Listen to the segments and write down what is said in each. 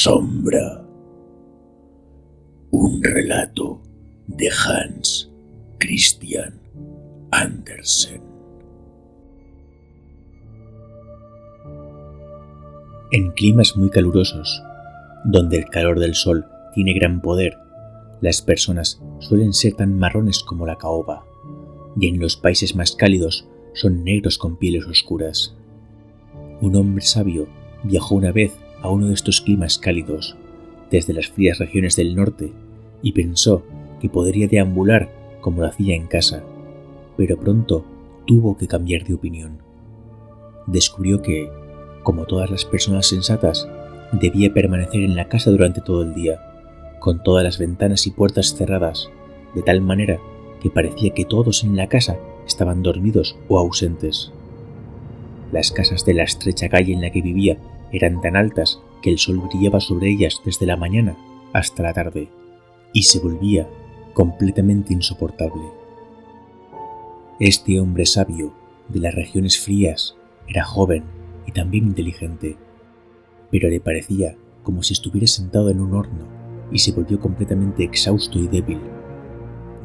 sombra. Un relato de Hans Christian Andersen. En climas muy calurosos, donde el calor del sol tiene gran poder, las personas suelen ser tan marrones como la caoba, y en los países más cálidos son negros con pieles oscuras. Un hombre sabio viajó una vez a uno de estos climas cálidos, desde las frías regiones del norte, y pensó que podría deambular como lo hacía en casa, pero pronto tuvo que cambiar de opinión. Descubrió que, como todas las personas sensatas, debía permanecer en la casa durante todo el día, con todas las ventanas y puertas cerradas, de tal manera que parecía que todos en la casa estaban dormidos o ausentes. Las casas de la estrecha calle en la que vivía eran tan altas que el sol brillaba sobre ellas desde la mañana hasta la tarde, y se volvía completamente insoportable. Este hombre sabio de las regiones frías era joven y también inteligente, pero le parecía como si estuviera sentado en un horno y se volvió completamente exhausto y débil,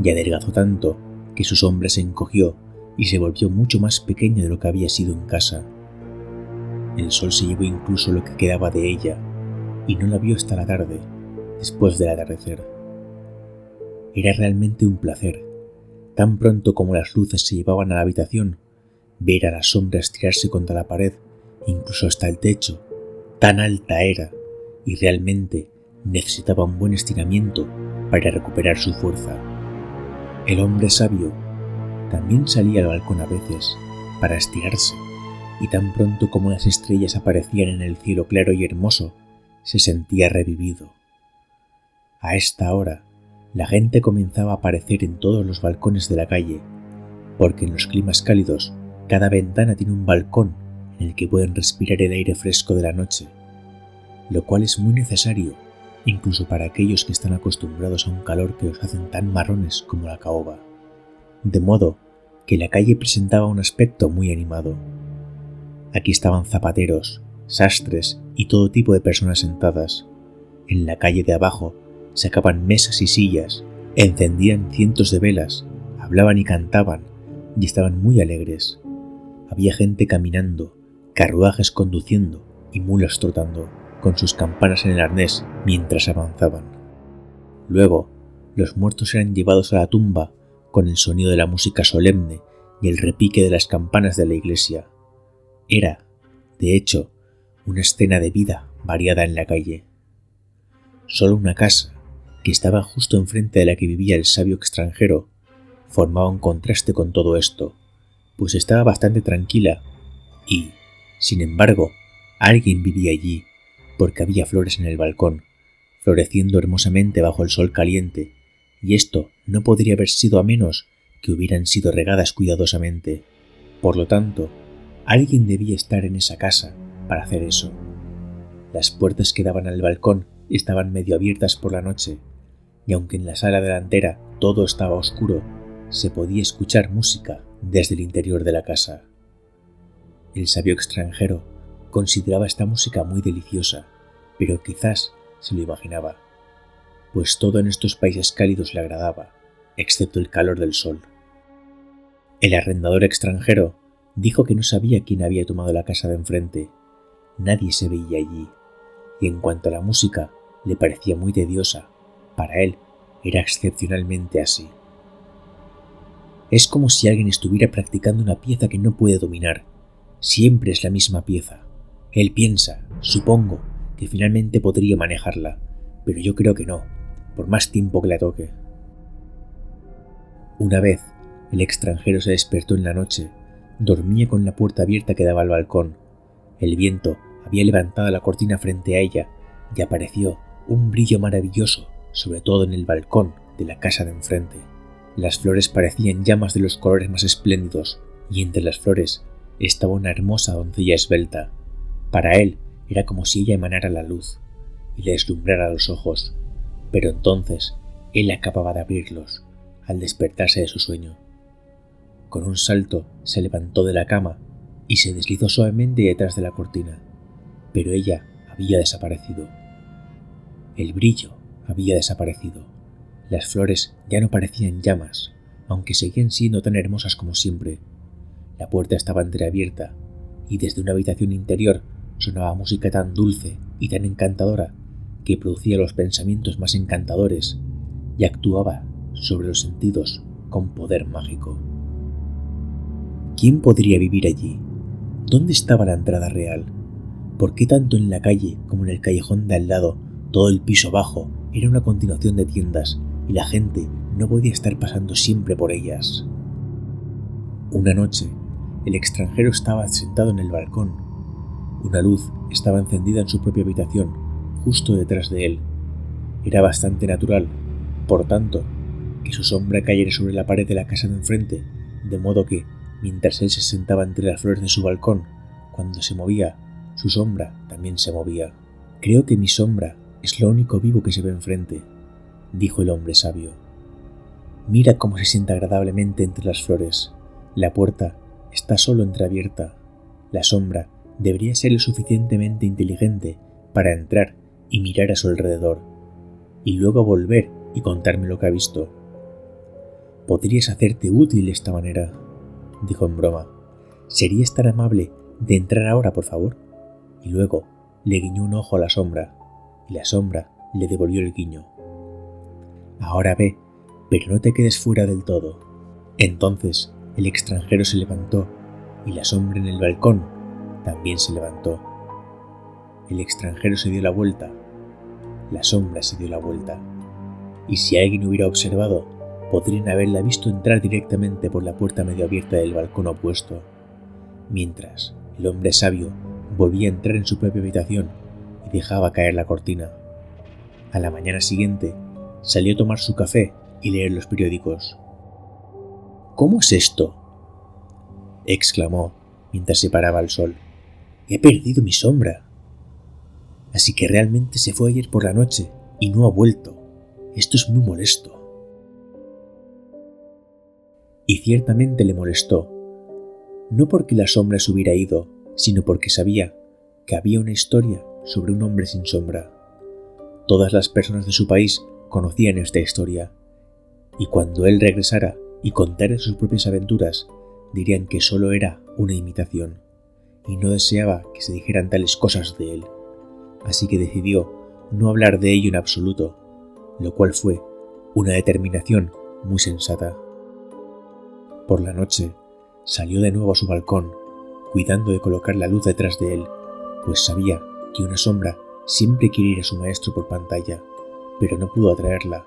y adelgazó tanto que su sombra se encogió y se volvió mucho más pequeño de lo que había sido en casa. El sol se llevó incluso lo que quedaba de ella y no la vio hasta la tarde, después del atardecer. Era realmente un placer, tan pronto como las luces se llevaban a la habitación, ver a la sombra estirarse contra la pared, incluso hasta el techo. Tan alta era, y realmente necesitaba un buen estiramiento para recuperar su fuerza. El hombre sabio también salía al balcón a veces para estirarse, y tan pronto como las estrellas aparecían en el cielo claro y hermoso, se sentía revivido. A esta hora, la gente comenzaba a aparecer en todos los balcones de la calle, porque en los climas cálidos, cada ventana tiene un balcón en el que pueden respirar el aire fresco de la noche, lo cual es muy necesario, incluso para aquellos que están acostumbrados a un calor que los hacen tan marrones como la caoba. De modo que la calle presentaba un aspecto muy animado. Aquí estaban zapateros, sastres y todo tipo de personas sentadas. En la calle de abajo sacaban mesas y sillas, encendían cientos de velas, hablaban y cantaban, y estaban muy alegres. Había gente caminando, carruajes conduciendo y mulas trotando, con sus campanas en el arnés mientras avanzaban. Luego, los muertos eran llevados a la tumba con el sonido de la música solemne y el repique de las campanas de la iglesia. Era, de hecho, una escena de vida variada en la calle. Solo una casa, que estaba justo enfrente de la que vivía el sabio extranjero, formaba un contraste con todo esto, pues estaba bastante tranquila y, sin embargo, alguien vivía allí, porque había flores en el balcón, floreciendo hermosamente bajo el sol caliente, y esto no podría haber sido a menos que hubieran sido regadas cuidadosamente. Por lo tanto, alguien debía estar en esa casa para hacer eso. Las puertas que daban al balcón estaban medio abiertas por la noche, y aunque en la sala delantera todo estaba oscuro, se podía escuchar música desde el interior de la casa. El sabio extranjero consideraba esta música muy deliciosa, pero quizás se lo imaginaba, pues todo en estos países cálidos le agradaba, excepto el calor del sol. El arrendador extranjero dijo que no sabía quién había tomado la casa de enfrente. Nadie se veía allí, y en cuanto a la música, le parecía muy tediosa. Para él, era excepcionalmente así. Es como si alguien estuviera practicando una pieza que no puede dominar. Siempre es la misma pieza. Él piensa, supongo, que finalmente podría manejarla, pero yo creo que no, por más tiempo que la toque. Una vez, el extranjero se despertó en la noche. Dormía con la puerta abierta que daba al balcón. El viento había levantado la cortina frente a ella y apareció un brillo maravilloso, sobre todo en el balcón de la casa de enfrente. Las flores parecían llamas de los colores más espléndidos, y entre las flores estaba una hermosa doncella esbelta. Para él era como si ella emanara la luz y le deslumbrara los ojos, pero entonces él acababa de abrirlos al despertarse de su sueño. Con un salto se levantó de la cama y se deslizó suavemente detrás de la cortina, pero ella había desaparecido. El brillo había desaparecido. Las flores ya no parecían llamas, aunque seguían siendo tan hermosas como siempre. La puerta estaba entreabierta y desde una habitación interior sonaba música tan dulce y tan encantadora que producía los pensamientos más encantadores y actuaba sobre los sentidos con poder mágico. ¿Quién podría vivir allí? ¿Dónde estaba la entrada real? ¿Por qué tanto en la calle como en el callejón de al lado todo el piso bajo era una continuación de tiendas y la gente no podía estar pasando siempre por ellas? Una noche, el extranjero estaba sentado en el balcón. Una luz estaba encendida en su propia habitación, justo detrás de él. Era bastante natural, por tanto, que su sombra cayera sobre la pared de la casa de enfrente, de modo que, mientras él se sentaba entre las flores de su balcón, cuando se movía, su sombra también se movía. «Creo que mi sombra es lo único vivo que se ve enfrente», dijo el hombre sabio. «Mira cómo se sienta agradablemente entre las flores. La puerta está solo entreabierta. La sombra debería ser lo suficientemente inteligente para entrar y mirar a su alrededor, y luego volver y contarme lo que ha visto. Podrías hacerte útil de esta manera», dijo en broma. «¿Serías tan amable de entrar ahora, por favor?» Y luego le guiñó un ojo a la sombra, y la sombra le devolvió el guiño. «Ahora ve, pero no te quedes fuera del todo». Entonces el extranjero se levantó, y la sombra en el balcón también se levantó. El extranjero se dio la vuelta, la sombra se dio la vuelta, y si alguien hubiera observado, podrían haberla visto entrar directamente por la puerta medio abierta del balcón opuesto, mientras el hombre sabio volvía a entrar en su propia habitación y dejaba caer la cortina. A la mañana siguiente salió a tomar su café y leer los periódicos. «¿Cómo es esto?», exclamó mientras se paraba al sol. «He perdido mi sombra. Así que realmente se fue ayer por la noche y no ha vuelto. Esto es muy molesto». Y ciertamente le molestó, no porque la sombra se hubiera ido, sino porque sabía que había una historia sobre un hombre sin sombra. Todas las personas de su país conocían esta historia, y cuando él regresara y contara sus propias aventuras, dirían que solo era una imitación, y no deseaba que se dijeran tales cosas de él. Así que decidió no hablar de ello en absoluto, lo cual fue una determinación muy sensata. Por la noche salió de nuevo a su balcón, cuidando de colocar la luz detrás de él, pues sabía que una sombra siempre quiere ir a su maestro por pantalla, pero no pudo atraerla.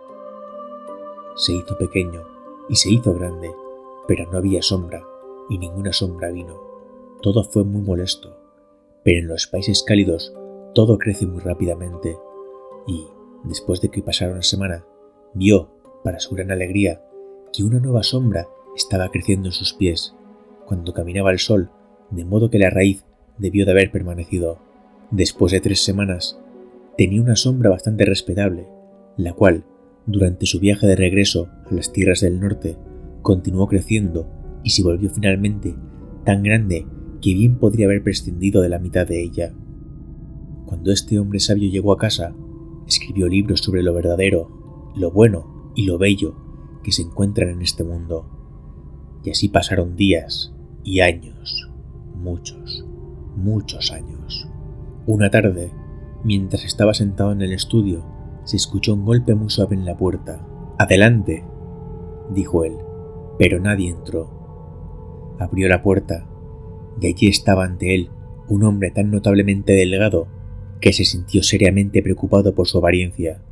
Se hizo pequeño y se hizo grande, pero no había sombra, y ninguna sombra vino. Todo fue muy molesto, pero en los países cálidos todo crece muy rápidamente, y, después de que pasara una semana, vio, para su gran alegría, que una nueva sombra estaba creciendo en sus pies, cuando caminaba el sol, de modo que la raíz debió de haber permanecido. Después de 3 semanas, tenía una sombra bastante respetable, la cual, durante su viaje de regreso a las tierras del norte, continuó creciendo y se volvió finalmente tan grande que bien podría haber prescindido de la mitad de ella. Cuando este hombre sabio llegó a casa, escribió libros sobre lo verdadero, lo bueno y lo bello que se encuentran en este mundo. Y así pasaron días y años, muchos años. Una tarde, mientras estaba sentado en el estudio, se escuchó un golpe muy suave en la puerta. «Adelante», dijo él, pero nadie entró. Abrió la puerta, y allí estaba ante él un hombre tan notablemente delgado que se sintió seriamente preocupado por su apariencia.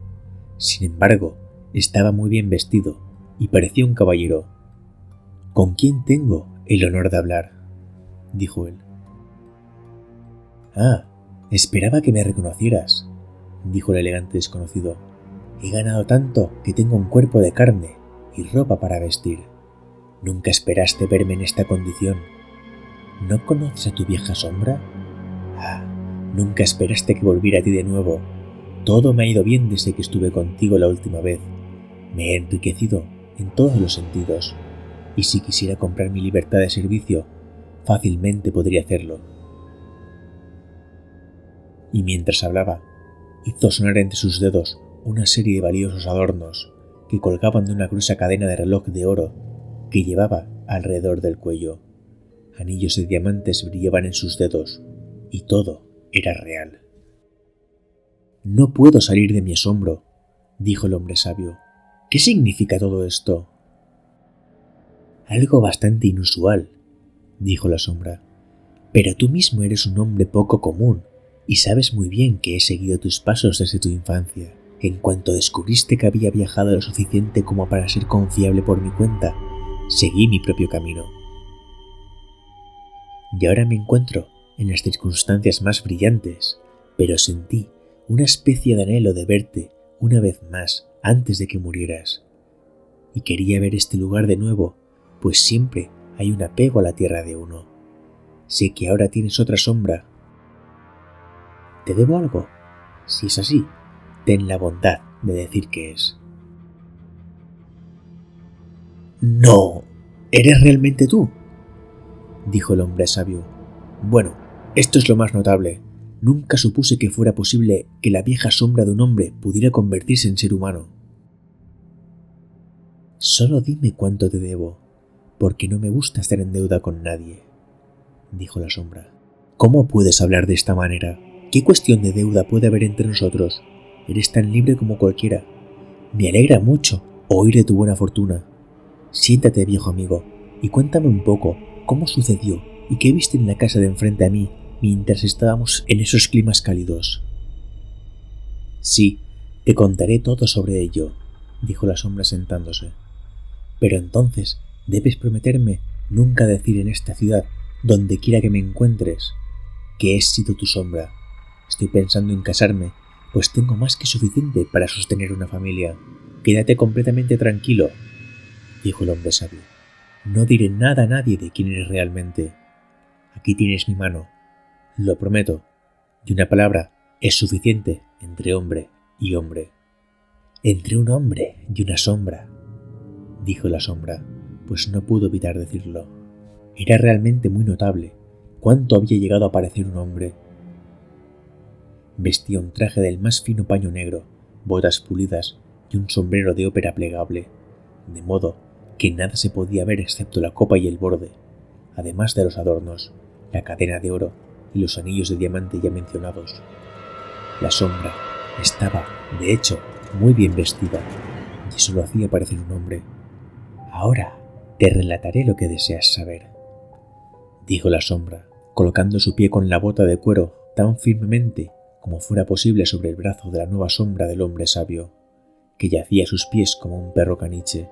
Sin embargo, estaba muy bien vestido y parecía un caballero. «¿Con quién tengo el honor de hablar?», dijo él. «Ah, esperaba que me reconocieras», dijo el elegante desconocido. «He ganado tanto que tengo un cuerpo de carne y ropa para vestir. ¿Nunca esperaste verme en esta condición? ¿No conoces a tu vieja sombra? Ah, nunca esperaste que volviera a ti de nuevo. Todo me ha ido bien desde que estuve contigo la última vez. Me he enriquecido en todos los sentidos, y si quisiera comprar mi libertad de servicio, fácilmente podría hacerlo». Y mientras hablaba, hizo sonar entre sus dedos una serie de valiosos adornos que colgaban de una gruesa cadena de reloj de oro que llevaba alrededor del cuello. Anillos de diamantes brillaban en sus dedos y todo era real. «No puedo salir de mi asombro», dijo el hombre sabio. «¿Qué significa todo esto?» «Algo bastante inusual», dijo la sombra. «Pero tú mismo eres un hombre poco común y sabes muy bien que he seguido tus pasos desde tu infancia. En cuanto descubriste que había viajado lo suficiente como para ser confiable por mi cuenta, seguí mi propio camino. Y ahora me encuentro en las circunstancias más brillantes, pero sentí una especie de anhelo de verte una vez más antes de que murieras. Y quería ver este lugar de nuevo, pues siempre hay un apego a la tierra de uno. Sé que ahora tienes otra sombra. ¿Te debo algo? Si es así, ten la bondad de decir qué es». «No, ¿eres realmente tú?», dijo el hombre sabio. «Bueno, esto es lo más notable. Nunca supuse que fuera posible que la vieja sombra de un hombre pudiera convertirse en ser humano». «Solo dime cuánto te debo, porque no me gusta estar en deuda con nadie», dijo la sombra. «¿Cómo puedes hablar de esta manera? ¿Qué cuestión de deuda puede haber entre nosotros? Eres tan libre como cualquiera. Me alegra mucho oír de tu buena fortuna. Siéntate, viejo amigo, y cuéntame un poco cómo sucedió y qué viste en la casa de enfrente a mí mientras estábamos en esos climas cálidos». «Sí, te contaré todo sobre ello», dijo la sombra sentándose. «Pero entonces debes prometerme nunca decir en esta ciudad, donde quiera que me encuentres, que he sido tu sombra. Estoy pensando en casarme, pues tengo más que suficiente para sostener una familia. Quédate completamente tranquilo», dijo el hombre sabio. «No diré nada a nadie de quién eres realmente. Aquí tienes mi mano. Lo prometo. Y una palabra es suficiente entre hombre y hombre». «Entre un hombre y una sombra», dijo la sombra, pues no pudo evitar decirlo. Era realmente muy notable cuánto había llegado a parecer un hombre. Vestía un traje del más fino paño negro, botas pulidas y un sombrero de ópera plegable, de modo que nada se podía ver excepto la copa y el borde, además de los adornos, la cadena de oro y los anillos de diamante ya mencionados. La sombra estaba, de hecho, muy bien vestida, y eso lo hacía parecer un hombre. «Ahora te relataré lo que deseas saber», dijo la sombra, colocando su pie con la bota de cuero tan firmemente como fuera posible sobre el brazo de la nueva sombra del hombre sabio, que yacía a sus pies como un perro caniche.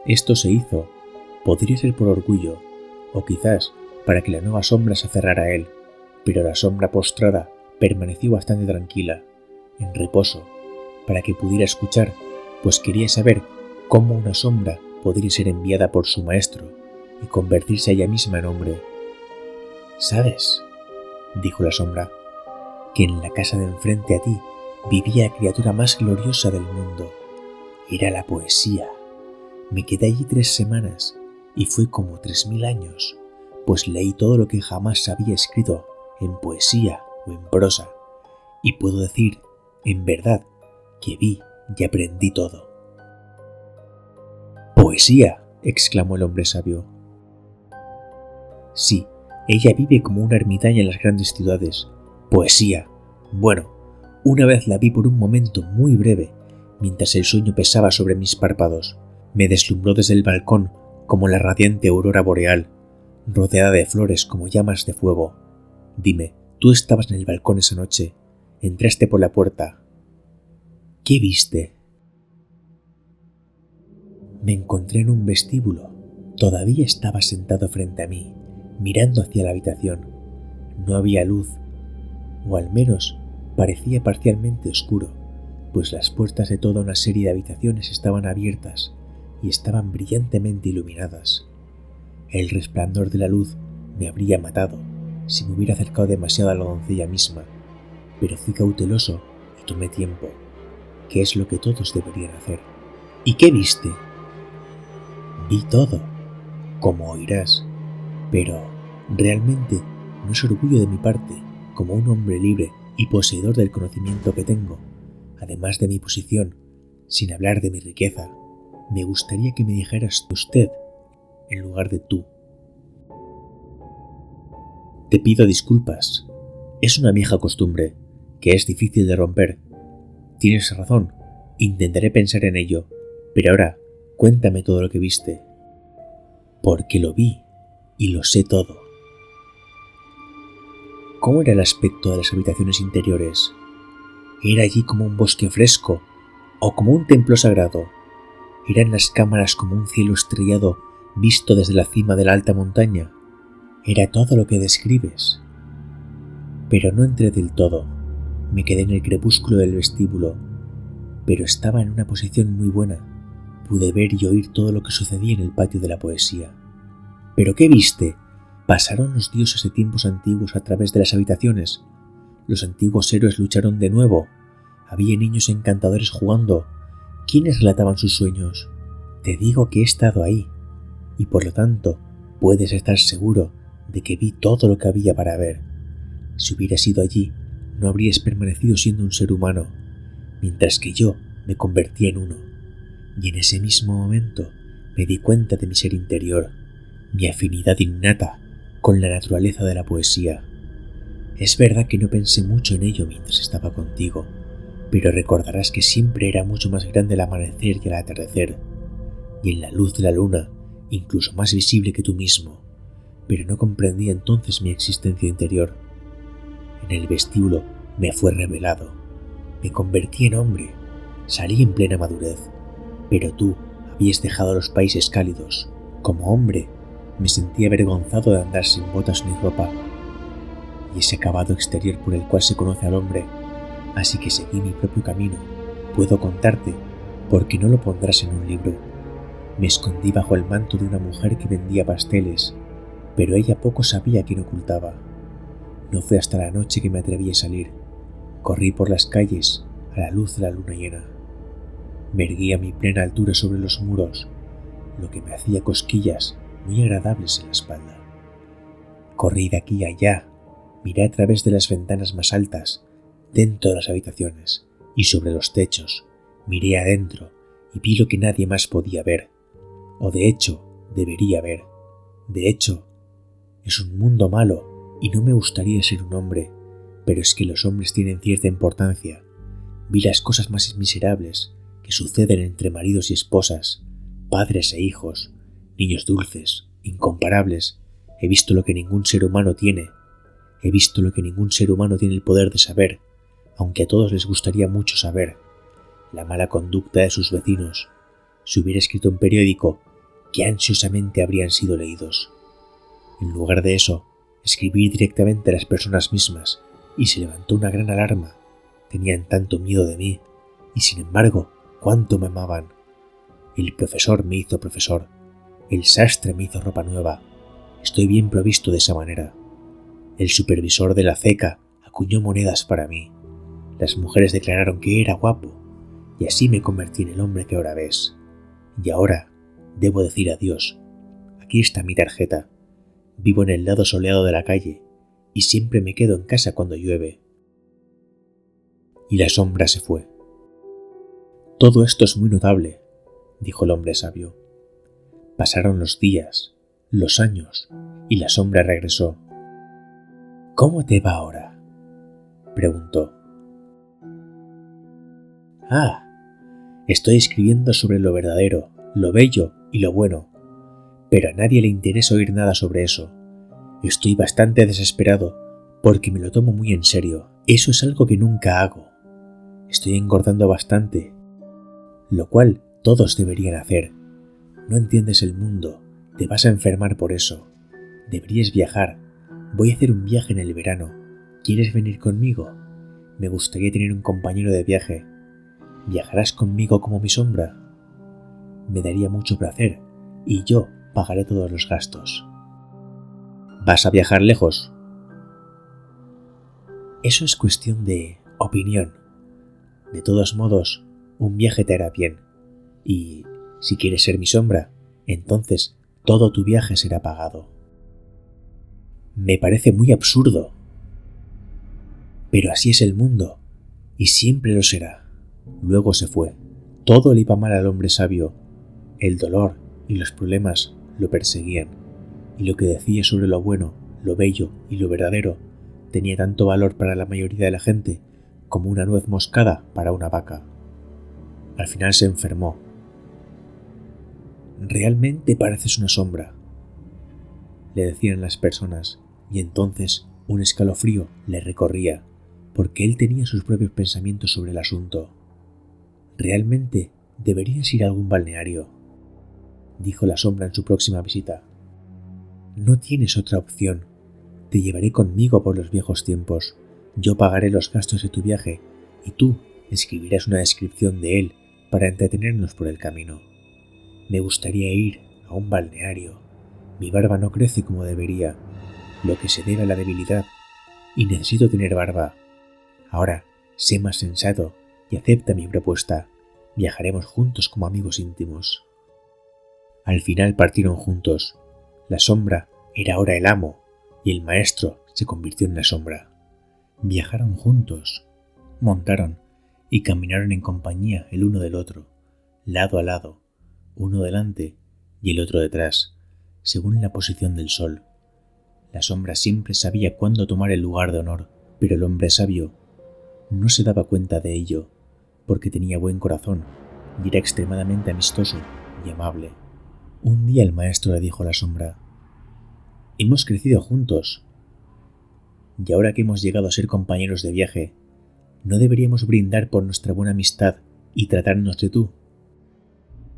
Esto se hizo, podría ser por orgullo, o quizás para que la nueva sombra se aferrara a él, pero la sombra postrada permaneció bastante tranquila, en reposo, para que pudiera escuchar, pues quería saber cómo una sombra podría ser enviada por su maestro y convertirse ella misma en hombre. «¿Sabes?», dijo la sombra, «que en la casa de enfrente a ti vivía la criatura más gloriosa del mundo. Era la poesía. Me quedé allí 3 semanas y fue como 3000 años, pues leí todo lo que jamás había escrito en poesía o en prosa, y puedo decir, en verdad, que vi y aprendí todo». «¿Poesía?», exclamó el hombre sabio. «Sí, ella vive como una ermitaña en las grandes ciudades. Poesía. Bueno, una vez la vi por un momento muy breve, mientras el sueño pesaba sobre mis párpados. Me deslumbró desde el balcón como la radiante aurora boreal, rodeada de flores como llamas de fuego. Dime, tú estabas en el balcón esa noche. Entraste por la puerta. ¿Qué viste?» «Me encontré en un vestíbulo. Todavía estaba sentado frente a mí, mirando hacia la habitación. No había luz, o al menos parecía parcialmente oscuro, pues las puertas de toda una serie de habitaciones estaban abiertas y estaban brillantemente iluminadas. El resplandor de la luz me habría matado si me hubiera acercado demasiado a la doncella misma, pero fui cauteloso y tomé tiempo, que es lo que todos deberían hacer». «¿Y qué viste?» «Vi todo, como oirás, pero realmente no es orgullo de mi parte, como un hombre libre, y poseedor del conocimiento que tengo, además de mi posición, sin hablar de mi riqueza, me gustaría que me dijeras usted en lugar de tú. Te pido disculpas. Es una vieja costumbre que es difícil de romper. Tienes razón, intentaré pensar en ello, pero ahora cuéntame todo lo que viste. Porque lo vi y lo sé todo. ¿Cómo era el aspecto de las habitaciones interiores? ¿Era allí como un bosque fresco o como un templo sagrado? ¿Eran las cámaras como un cielo estrellado visto desde la cima de la alta montaña? Era todo lo que describes. Pero no entré del todo. Me quedé en el crepúsculo del vestíbulo, pero estaba en una posición muy buena. Pude ver y oír todo lo que sucedía en el patio de la poesía. ¿Pero qué viste? ¿Pasaron los dioses de tiempos antiguos a través de las habitaciones? ¿Los antiguos héroes lucharon de nuevo? ¿Había niños encantadores jugando? ¿Quiénes relataban sus sueños? Te digo que he estado ahí, y por lo tanto puedes estar seguro de que vi todo lo que había para ver. Si hubieras ido allí, no habrías permanecido siendo un ser humano, mientras que yo me convertí en uno. Y en ese mismo momento me di cuenta de mi ser interior, mi afinidad innata con la naturaleza de la poesía. Es verdad que no pensé mucho en ello mientras estaba contigo, pero recordarás que siempre era mucho más grande el amanecer y el atardecer, y en la luz de la luna, incluso más visible que tú mismo, pero no comprendía entonces mi existencia interior. En el vestíbulo me fue revelado. Me convertí en hombre. Salí en plena madurez, pero tú habías dejado los países cálidos. Como hombre, me sentí avergonzado de andar sin botas ni ropa, y ese acabado exterior por el cual se conoce al hombre, así que seguí mi propio camino. Puedo contarte, porque no lo pondrás en un libro. Me escondí bajo el manto de una mujer que vendía pasteles, pero ella poco sabía quién ocultaba. No fue hasta la noche que me atreví a salir. Corrí por las calles a la luz de la luna llena. Me erguí a mi plena altura sobre los muros, lo que me hacía cosquillas muy agradables en la espalda. Corrí de aquí a allá, miré a través de las ventanas más altas, dentro de las habitaciones y sobre los techos. Miré adentro y vi lo que nadie más podía ver, o de hecho debería ver. De hecho, es un mundo malo y no me gustaría ser un hombre, pero es que los hombres tienen cierta importancia. Vi las cosas más miserables que suceden entre maridos y esposas, padres e hijos, niños dulces, incomparables. He visto lo que ningún ser humano tiene. He visto lo que ningún ser humano tiene el poder de saber, aunque a todos les gustaría mucho saber. La mala conducta de sus vecinos. Si hubiera escrito un periódico, qué ansiosamente habrían sido leídos. En lugar de eso, escribí directamente a las personas mismas, y se levantó una gran alarma. Tenían tanto miedo de mí, y sin embargo, cuánto me amaban. El profesor me hizo profesor. El sastre me hizo ropa nueva. Estoy bien provisto de esa manera. El supervisor de la ceca acuñó monedas para mí. Las mujeres declararon que era guapo, y así me convertí en el hombre que ahora ves. Y ahora debo decir adiós. Aquí está mi tarjeta. Vivo en el lado soleado de la calle, y siempre me quedo en casa cuando llueve. Y la sombra se fue. Todo esto es muy notable, dijo el hombre sabio. Pasaron los días, los años, y la sombra regresó. ¿Cómo te va ahora?, preguntó. Estoy escribiendo sobre lo verdadero, lo bello y lo bueno, pero a nadie le interesa oír nada sobre eso. Estoy bastante desesperado porque me lo tomo muy en serio. Eso es algo que nunca hago. Estoy engordando bastante, lo cual todos deberían hacer. No entiendes el mundo, te vas a enfermar por eso. Deberías viajar. Voy a hacer un viaje en el verano. ¿Quieres venir conmigo? Me gustaría tener un compañero de viaje. ¿Viajarás conmigo como mi sombra? Me daría mucho placer, y yo pagaré todos los gastos. ¿Vas a viajar lejos? Eso es cuestión de opinión. De todos modos, un viaje te hará bien. Y si quieres ser mi sombra, entonces todo tu viaje será pagado. Me parece muy absurdo. Pero así es el mundo, y siempre lo será. Luego se fue. Todo le iba mal al hombre sabio. El dolor y los problemas lo perseguían, y lo que decía sobre lo bueno, lo bello y lo verdadero tenía tanto valor para la mayoría de la gente como una nuez moscada para una vaca. Al final se enfermó. «Realmente pareces una sombra», le decían las personas, y entonces un escalofrío le recorría, porque él tenía sus propios pensamientos sobre el asunto. «Realmente deberías ir a algún balneario», dijo la sombra en su próxima visita. «No tienes otra opción. Te llevaré conmigo por los viejos tiempos. Yo pagaré los gastos de tu viaje y tú escribirás una descripción de él para entretenernos por el camino. Me gustaría ir a un balneario. Mi barba no crece como debería, lo que se debe a la debilidad, y necesito tener barba. Ahora, sé más sensato y acepta mi propuesta. Viajaremos juntos como amigos íntimos». Al final partieron juntos. La sombra era ahora el amo y el maestro se convirtió en la sombra. Viajaron juntos, montaron y caminaron en compañía el uno del otro, lado a lado, uno delante y el otro detrás, según la posición del sol. La sombra siempre sabía cuándo tomar el lugar de honor, pero el hombre sabio no se daba cuenta de ello, porque tenía buen corazón y era extremadamente amistoso y amable. Un día el maestro le dijo a la sombra: «Hemos crecido juntos, y ahora que hemos llegado a ser compañeros de viaje, ¿no deberíamos brindar por nuestra buena amistad y tratarnos de tú?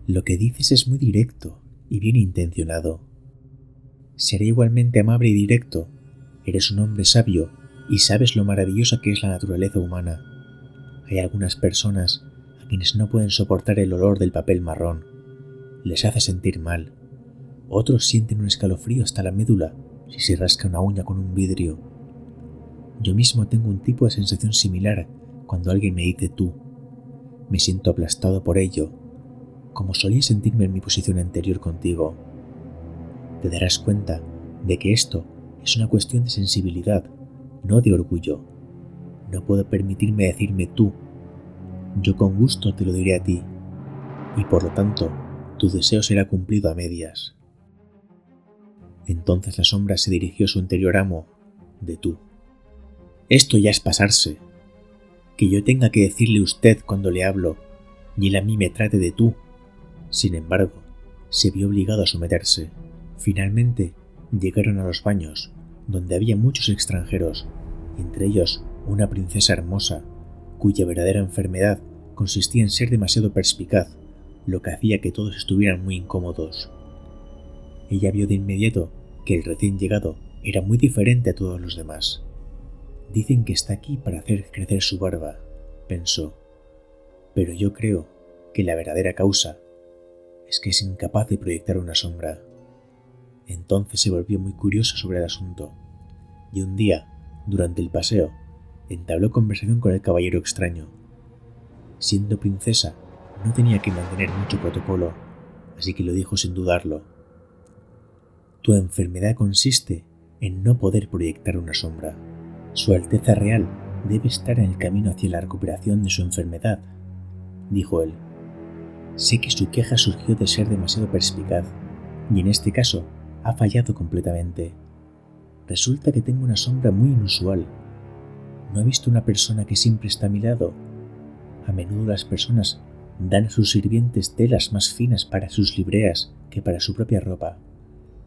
Lo que dices es muy directo y bien intencionado. Seré igualmente amable y directo. Eres un hombre sabio y sabes lo maravillosa que es la naturaleza humana. Hay algunas personas a quienes no pueden soportar el olor del papel marrón. Les hace sentir mal. Otros sienten un escalofrío hasta la médula si se rasca una uña con un vidrio. Yo mismo tengo un tipo de sensación similar cuando alguien me dice tú. Me siento aplastado por ello, como solía sentirme en mi posición anterior contigo. Te darás cuenta de que esto es una cuestión de sensibilidad, no de orgullo. No puedo permitirme decirme tú. Yo con gusto te lo diré a ti, y por lo tanto, tu deseo será cumplido a medias». Entonces la sombra se dirigió a su anterior amo, de tú. «Esto ya es pasarse. Que yo tenga que decirle usted cuando le hablo, y él a mí me trate de tú». Sin embargo, se vio obligado a someterse. Finalmente, llegaron a los baños, donde había muchos extranjeros, entre ellos una princesa hermosa, cuya verdadera enfermedad consistía en ser demasiado perspicaz, lo que hacía que todos estuvieran muy incómodos. Ella vio de inmediato que el recién llegado era muy diferente a todos los demás. «Dicen que está aquí para hacer crecer su barba», pensó, «pero yo creo que la verdadera causa es que es incapaz de proyectar una sombra». Entonces se volvió muy curioso sobre el asunto, y un día, durante el paseo, entabló conversación con el caballero extraño. Siendo princesa, no tenía que mantener mucho protocolo, así que lo dijo sin dudarlo: «Tu enfermedad consiste en no poder proyectar una sombra. Su Alteza Real debe estar en el camino hacia la recuperación de su enfermedad», dijo él. «Sé que su queja surgió de ser demasiado perspicaz, y en este caso ha fallado completamente. Resulta que tengo una sombra muy inusual. ¿No ha visto una persona que siempre está a mi lado? A menudo las personas dan a sus sirvientes telas más finas para sus libreas que para su propia ropa,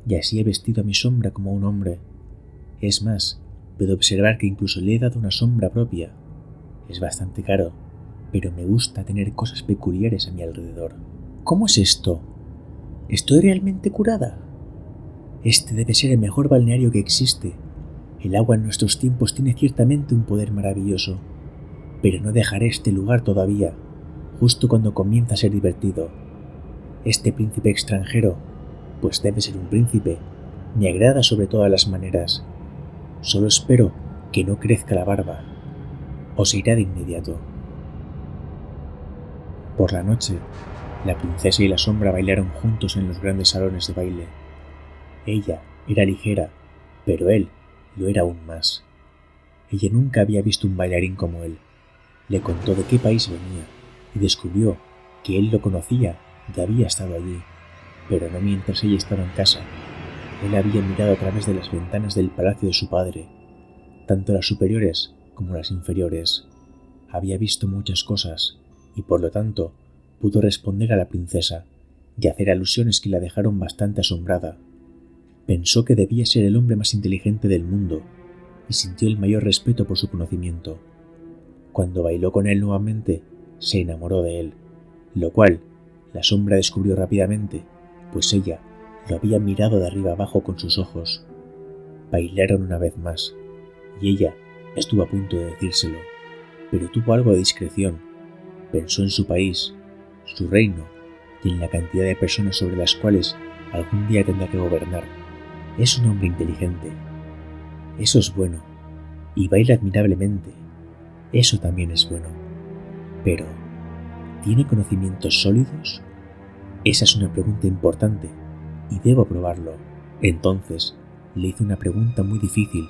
y así he vestido a mi sombra como un hombre. Es más, puedo observar que incluso le he dado una sombra propia. Es bastante caro, pero me gusta tener cosas peculiares a mi alrededor». «¿Cómo es esto? ¿Estoy realmente curada? Este debe ser el mejor balneario que existe. El agua en nuestros tiempos tiene ciertamente un poder maravilloso, pero no dejaré este lugar todavía, justo cuando comienza a ser divertido. Este príncipe extranjero, pues debe ser un príncipe, me agrada sobre todas las maneras. Solo espero que no crezca la barba, o se irá de inmediato». Por la noche, la princesa y la sombra bailaron juntos en los grandes salones de baile. Ella era ligera, pero él lo era aún más. Ella nunca había visto un bailarín como él. Le contó de qué país venía y descubrió que él lo conocía y había estado allí, pero no mientras ella estaba en casa. Él había mirado a través de las ventanas del palacio de su padre, tanto las superiores como las inferiores. Había visto muchas cosas y por lo tanto pudo responder a la princesa y hacer alusiones que la dejaron bastante asombrada. Pensó que debía ser el hombre más inteligente del mundo y sintió el mayor respeto por su conocimiento. Cuando bailó con él nuevamente, se enamoró de él, lo cual la sombra descubrió rápidamente, pues ella lo había mirado de arriba abajo con sus ojos. Bailaron una vez más, y ella estuvo a punto de decírselo, pero tuvo algo de discreción. Pensó en su país, su reino, y en la cantidad de personas sobre las cuales algún día tendrá que gobernar. Es un hombre inteligente. Eso es bueno, y baila admirablemente. Eso también es bueno. Pero, ¿tiene conocimientos sólidos? Esa es una pregunta importante, y debo probarlo. Entonces, le hizo una pregunta muy difícil.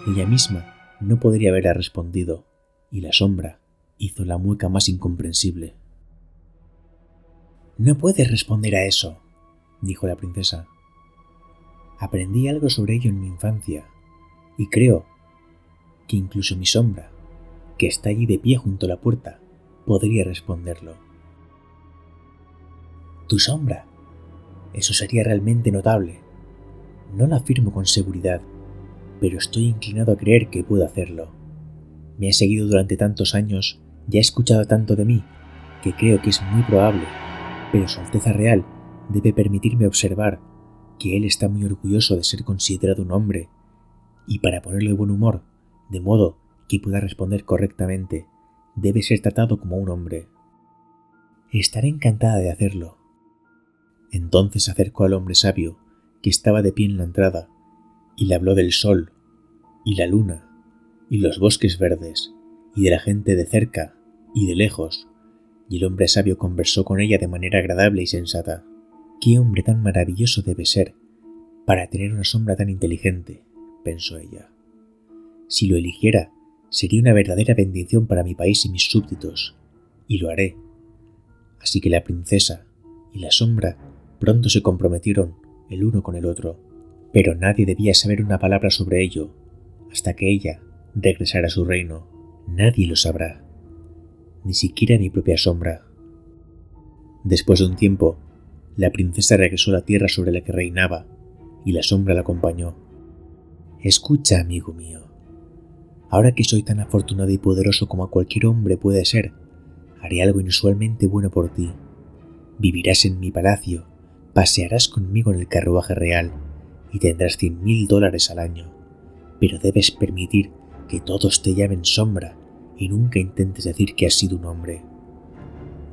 Ella misma no podría haberla respondido, y la sombra hizo la mueca más incomprensible. «No puedes responder a eso», dijo la princesa. «Aprendí algo sobre ello en mi infancia, y creo que incluso mi sombra, que está allí de pie junto a la puerta, podría responderlo». «¿Tu sombra? Eso sería realmente notable. No lo afirmo con seguridad, pero estoy inclinado a creer que puedo hacerlo. Me ha seguido durante tantos años y ha escuchado tanto de mí, que creo que es muy probable, pero Su Alteza Real debe permitirme observar que él está muy orgulloso de ser considerado un hombre, y para ponerlo de buen humor, de modo que pueda responder correctamente, debe ser tratado como un hombre. Estaré encantada de hacerlo». Entonces se acercó al hombre sabio, que estaba de pie en la entrada, y le habló del sol, y la luna, y los bosques verdes, y de la gente de cerca y de lejos, y el hombre sabio conversó con ella de manera agradable y sensata. «Qué hombre tan maravilloso debe ser para tener una sombra tan inteligente», pensó ella. «Si lo eligiera, sería una verdadera bendición para mi país y mis súbditos, y lo haré». Así que la princesa y la sombra pronto se comprometieron el uno con el otro, pero nadie debía saber una palabra sobre ello hasta que ella regresara a su reino. Nadie lo sabrá, ni siquiera mi propia sombra. Después de un tiempo, la princesa regresó a la tierra sobre la que reinaba, y la sombra la acompañó. «Escucha, amigo mío. Ahora que soy tan afortunado y poderoso como cualquier hombre puede ser, haré algo inusualmente bueno por ti. Vivirás en mi palacio, pasearás conmigo en el carruaje real y tendrás $100,000 al año. Pero debes permitir que todos te llamen sombra y nunca intentes decir que has sido un hombre.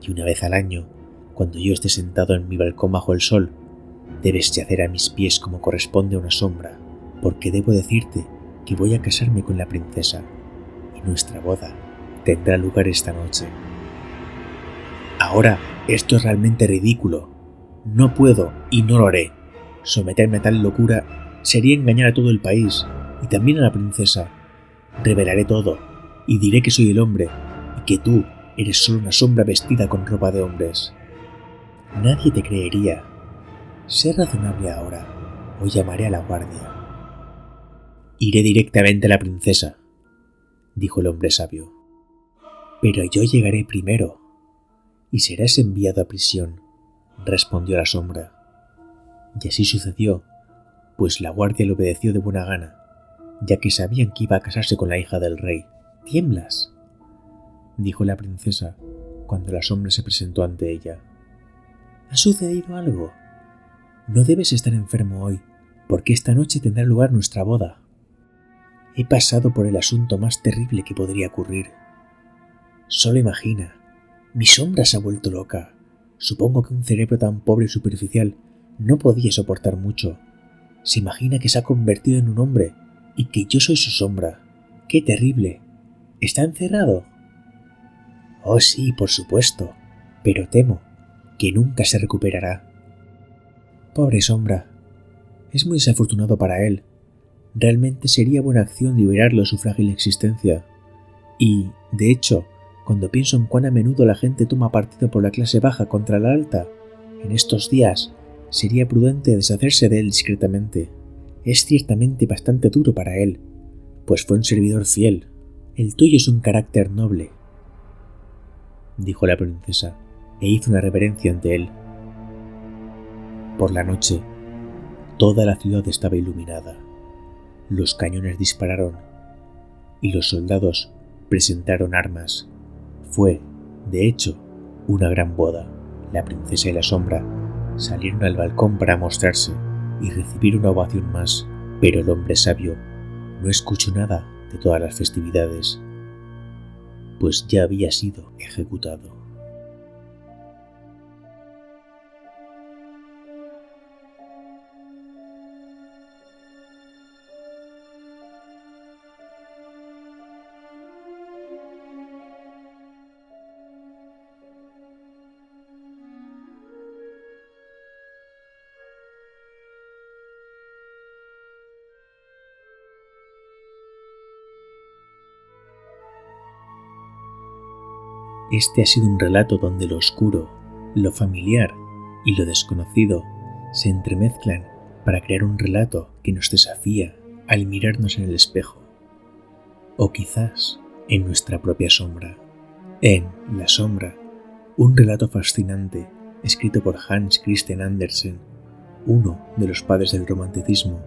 Y una vez al año, cuando yo esté sentado en mi balcón bajo el sol, debes yacer a mis pies como corresponde a una sombra, porque debo decirte que voy a casarme con la princesa y nuestra boda tendrá lugar esta noche». «Ahora, esto es realmente ridículo. No puedo y no lo haré. Someterme a tal locura sería engañar a todo el país y también a la princesa. Revelaré todo y diré que soy el hombre y que tú eres solo una sombra vestida con ropa de hombres. Nadie te creería. Sé razonable ahora o llamaré a la guardia». «Iré directamente a la princesa», dijo el hombre sabio. «Pero yo llegaré primero y serás enviado a prisión», respondió la sombra. Y así sucedió, pues la guardia le obedeció de buena gana, ya que sabían que iba a casarse con la hija del rey. «¿Tiemblas?», dijo la princesa cuando la sombra se presentó ante ella. «¿Ha sucedido algo? No debes estar enfermo hoy, porque esta noche tendrá lugar nuestra boda. He pasado por el asunto más terrible que podría ocurrir. Solo imagina, mi sombra se ha vuelto loca. Supongo que un cerebro tan pobre y superficial no podía soportar mucho. Se imagina que se ha convertido en un hombre y que yo soy su sombra. ¡Qué terrible! ¿Está encerrado? Oh sí, por supuesto, pero temo que nunca se recuperará. Pobre sombra. Es muy desafortunado para él. realmente sería buena acción liberarlo de su frágil existencia. Y, de hecho, cuando pienso en cuán a menudo la gente toma partido por la clase baja contra la alta, en estos días sería prudente deshacerse de él discretamente. Es ciertamente bastante duro para él, pues fue un servidor fiel. El tuyo es un carácter noble, dijo la princesa, e hizo una reverencia ante él. Por la noche, toda la ciudad estaba iluminada. Los cañones dispararon y los soldados presentaron armas. Fue, de hecho, una gran boda. La princesa y la sombra salieron al balcón para mostrarse y recibir una ovación más, pero el hombre sabio no escuchó nada de todas las festividades, pues ya había sido ejecutado. Este ha sido un relato donde lo oscuro, lo familiar y lo desconocido se entremezclan para crear un relato que nos desafía al mirarnos en el espejo, o quizás en nuestra propia sombra. En La sombra, un relato fascinante escrito por Hans Christian Andersen, uno de los padres del romanticismo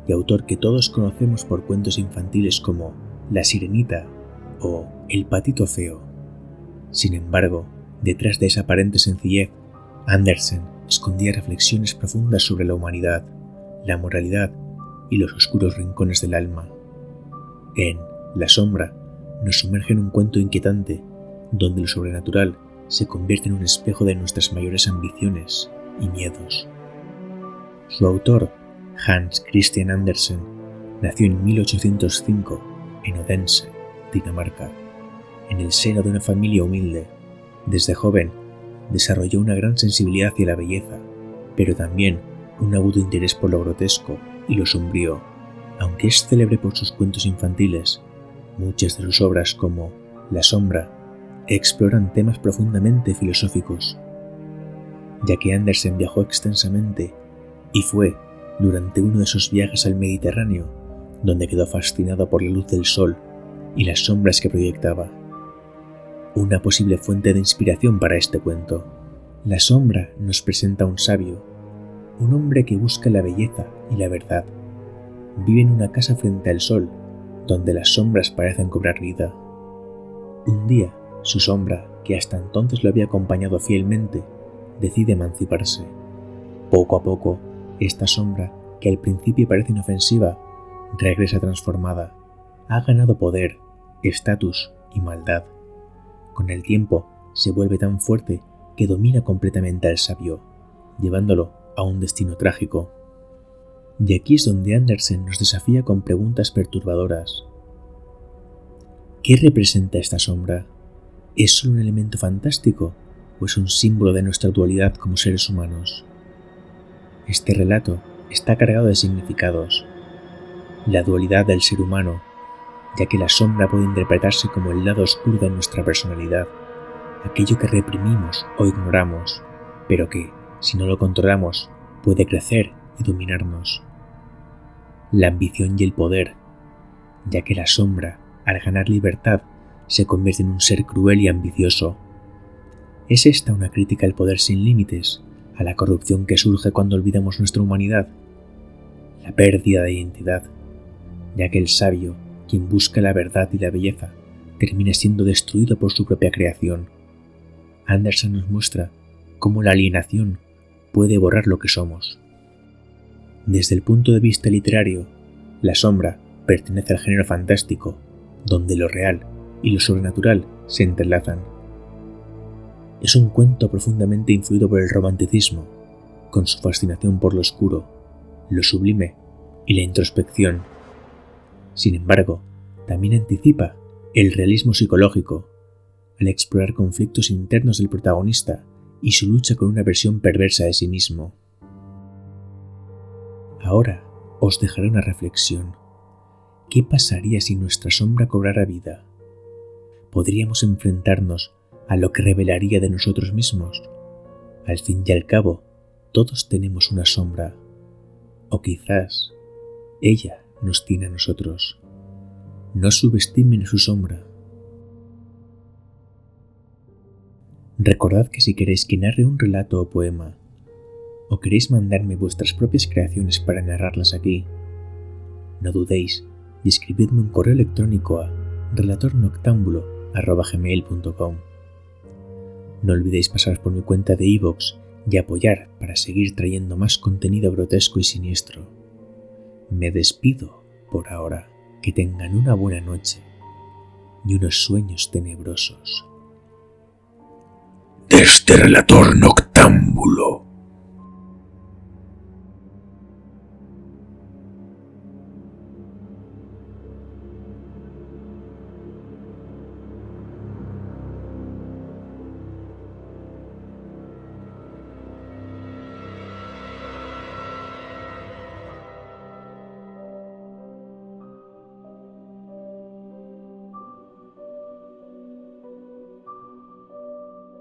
y autor que todos conocemos por cuentos infantiles como La Sirenita o El patito feo. Sin embargo, detrás de esa aparente sencillez, Andersen escondía reflexiones profundas sobre la humanidad, la moralidad y los oscuros rincones del alma. En La sombra, nos sumerge en un cuento inquietante, donde lo sobrenatural se convierte en un espejo de nuestras mayores ambiciones y miedos. Su autor, Hans Christian Andersen, nació en 1805 en Odense, Dinamarca, en el seno de una familia humilde. Desde joven, desarrolló una gran sensibilidad hacia la belleza, pero también un agudo interés por lo grotesco y lo sombrío. Aunque es célebre por sus cuentos infantiles, muchas de sus obras como La sombra exploran temas profundamente filosóficos, ya que Andersen viajó extensamente y fue durante uno de esos viajes al Mediterráneo donde quedó fascinado por la luz del sol y las sombras que proyectaba. Una posible fuente de inspiración para este cuento. La sombra nos presenta a un sabio, un hombre que busca la belleza y la verdad. Vive en una casa frente al sol, donde las sombras parecen cobrar vida. Un día, su sombra, que hasta entonces lo había acompañado fielmente, decide emanciparse. Poco a poco, esta sombra, que al principio parece inofensiva, regresa transformada. Ha ganado poder, estatus y maldad. Con el tiempo, se vuelve tan fuerte que domina completamente al sabio, llevándolo a un destino trágico. Y aquí es donde Andersen nos desafía con preguntas perturbadoras. ¿Qué representa esta sombra? ¿Es solo un elemento fantástico o es un símbolo de nuestra dualidad como seres humanos? Este relato está cargado de significados. La dualidad del ser humano, ya que la sombra puede interpretarse como el lado oscuro de nuestra personalidad, aquello que reprimimos o ignoramos, pero que, si no lo controlamos, puede crecer y dominarnos. La ambición y el poder, ya que la sombra, al ganar libertad, se convierte en un ser cruel y ambicioso. ¿Es esta una crítica al poder sin límites, a la corrupción que surge cuando olvidamos nuestra humanidad? La pérdida de identidad, ya que el sabio, quien busca la verdad y la belleza, termina siendo destruido por su propia creación. Andersen nos muestra cómo la alienación puede borrar lo que somos. Desde el punto de vista literario, La sombra pertenece al género fantástico, donde lo real y lo sobrenatural se entrelazan. Es un cuento profundamente influido por el romanticismo, con su fascinación por lo oscuro, lo sublime y la introspección. Sin embargo, también anticipa el realismo psicológico, al explorar conflictos internos del protagonista y su lucha con una versión perversa de sí mismo. Ahora os dejaré una reflexión. ¿Qué pasaría si nuestra sombra cobrara vida? ¿Podríamos enfrentarnos a lo que revelaría de nosotros mismos? Al fin y al cabo, todos tenemos una sombra. O quizás ella nos tiene a nosotros. No subestimen su sombra. Recordad que si queréis que narre un relato o poema, o queréis mandarme vuestras propias creaciones para narrarlas aquí, no dudéis y escribidme un correo electrónico a relatornoctambulo@gmail.com. No olvidéis pasaros por mi cuenta de iVoox y apoyar para seguir trayendo más contenido grotesco y siniestro. Me despido por ahora. Que tengan una buena noche y unos sueños tenebrosos. Desde Relator Noctámbulo.